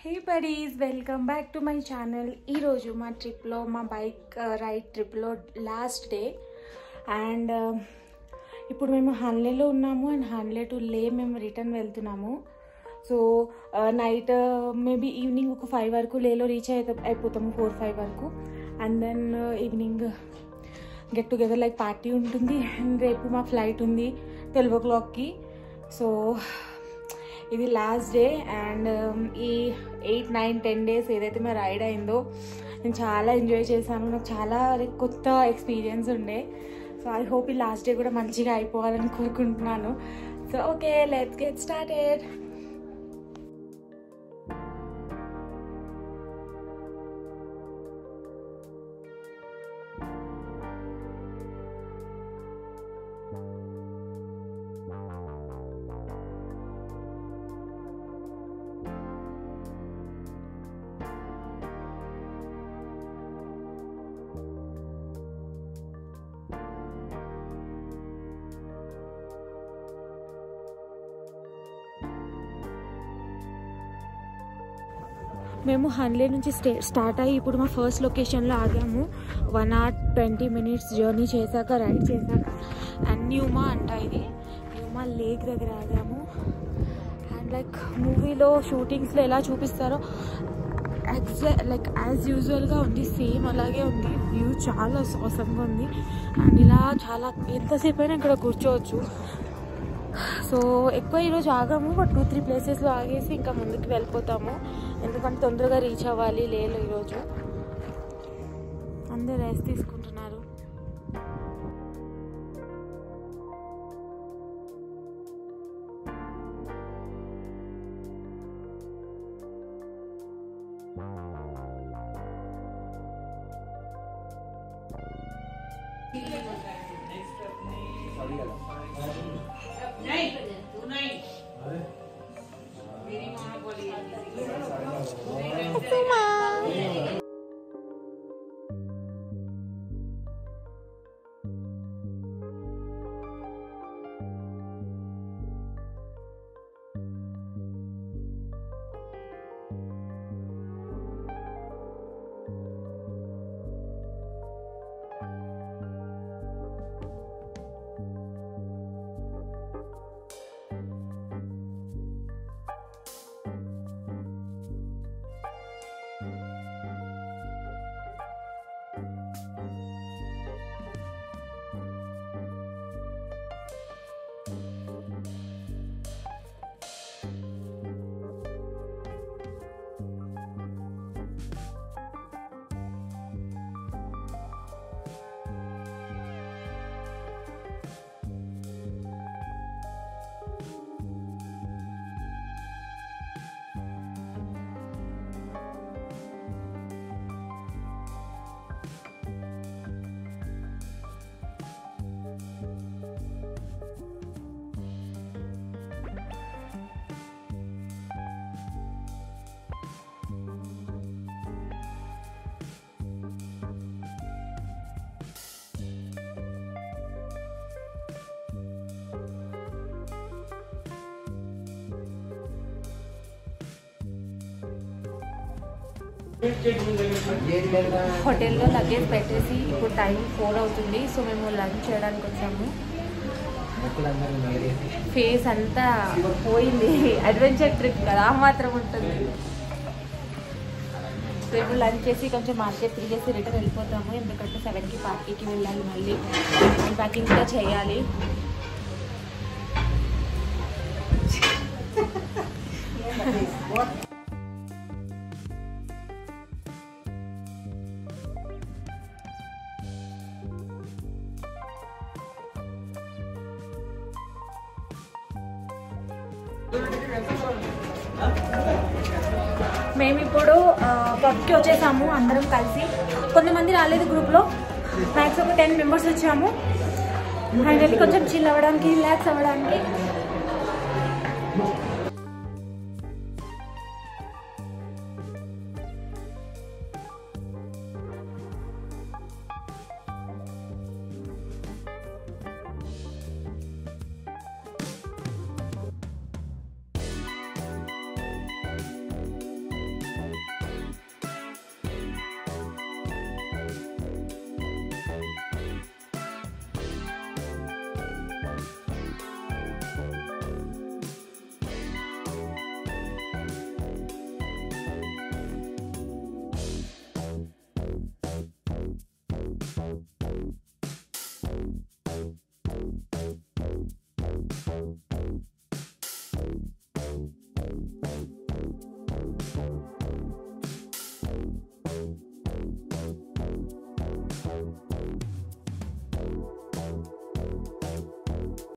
Hey buddies, welcome back to my channel. ఈరోజు మా ట్రిప్లో, మా బైక్ రైడ్ ట్రిప్లో లాస్ట్ డే. అండ్ ఇప్పుడు మేము హాన్లేలో ఉన్నాము అండ్ హాన్లే టు లే మేము రిటర్న్ వెళ్తున్నాము. సో నైట్ మేబీ ఈవినింగ్ ఒక 5 వరకు లేలో రీచ్ అయిపోతాము, 4-5 వరకు. And then evening get together like party ఉంటుంది. అండ్ రేపు మా ఫ్లైట్ ఉంది 12 o'clockకి. సో ఇది లాస్ట్ డే. అండ్ ఈ 8-9-10 డేస్ ఏదైతే మా రైడ్ అయిందో నేను చాలా ఎంజాయ్ చేశాను. నాకు చాలా కొత్త ఎక్స్పీరియన్స్ ఉండే. సో ఐ హోప్ ఈ లాస్ట్ డే కూడా మంచిగా అయిపోవాలని కోరుకుంటున్నాను. So okay, let's get started. మేము హాన్లే నుంచి స్టార్ట్ అయ్యి ఇప్పుడు మా ఫస్ట్ లొకేషన్లో ఆగాము. 1 hour 20 minutes జర్నీ చేశాక, రైడ్ చేశాక. అండ్ న్యూమా అంట, ఇది న్యూమా లేక్ దగ్గర ఆగాము. అండ్ లైక్ మూవీలో షూటింగ్స్లో ఎలా చూపిస్తారో లైక్ యాజ్ యూజువల్గా ఉంది, సేమ్ అలాగే ఉంది. వ్యూ చాలా అవసరంగా ఉంది. అండ్ ఇలా చాలా ఎంతసేపు అయినా ఇక్కడ కూర్చోవచ్చు. సో ఎక్కువ ఈరోజు ఆగాము, బట్ 2-3 ప్లేసెస్లో ఆగేసి ఇంకా ముందుకు వెళ్ళిపోతాము. ఎందుకంటే తొందరగా రీచ్ అవ్వాలి లేలో. ఈరోజు అందరూ రెస్ట్ తీసుకుంటున్నారు. హోటల్లో లగేజ్ పెట్టేసి ఇప్పుడు టైం 4 అవుతుంది. సో మేము లంచ్ చేయడానికి వచ్చాము. ఫేస్ అంతా పోయింది, అడ్వెంచర్ ట్రిప్ కదా మాత్రం ఉంటుంది. సో ఇప్పుడు లంచ్ చేసి కొంచెం మార్కెట్ తిరిగేసి రిటర్న్ వెళ్ళిపోతాము. ఎందుకంటే 7కి పార్టీకి వెళ్ళాలి, మళ్ళీ ప్యాకింగ్ కూడా చేయాలి. మేము ఇప్పుడు పబ్కి వచ్చేసాము అందరం కలిసి. కొంతమంది రాలేదు గ్రూప్లో, మ్యాక్స్ ఒక 10 members వచ్చాము. అండ్ కొంచెం చిల్ అవ్వడానికి, రిలాక్స్ అవ్వడానికి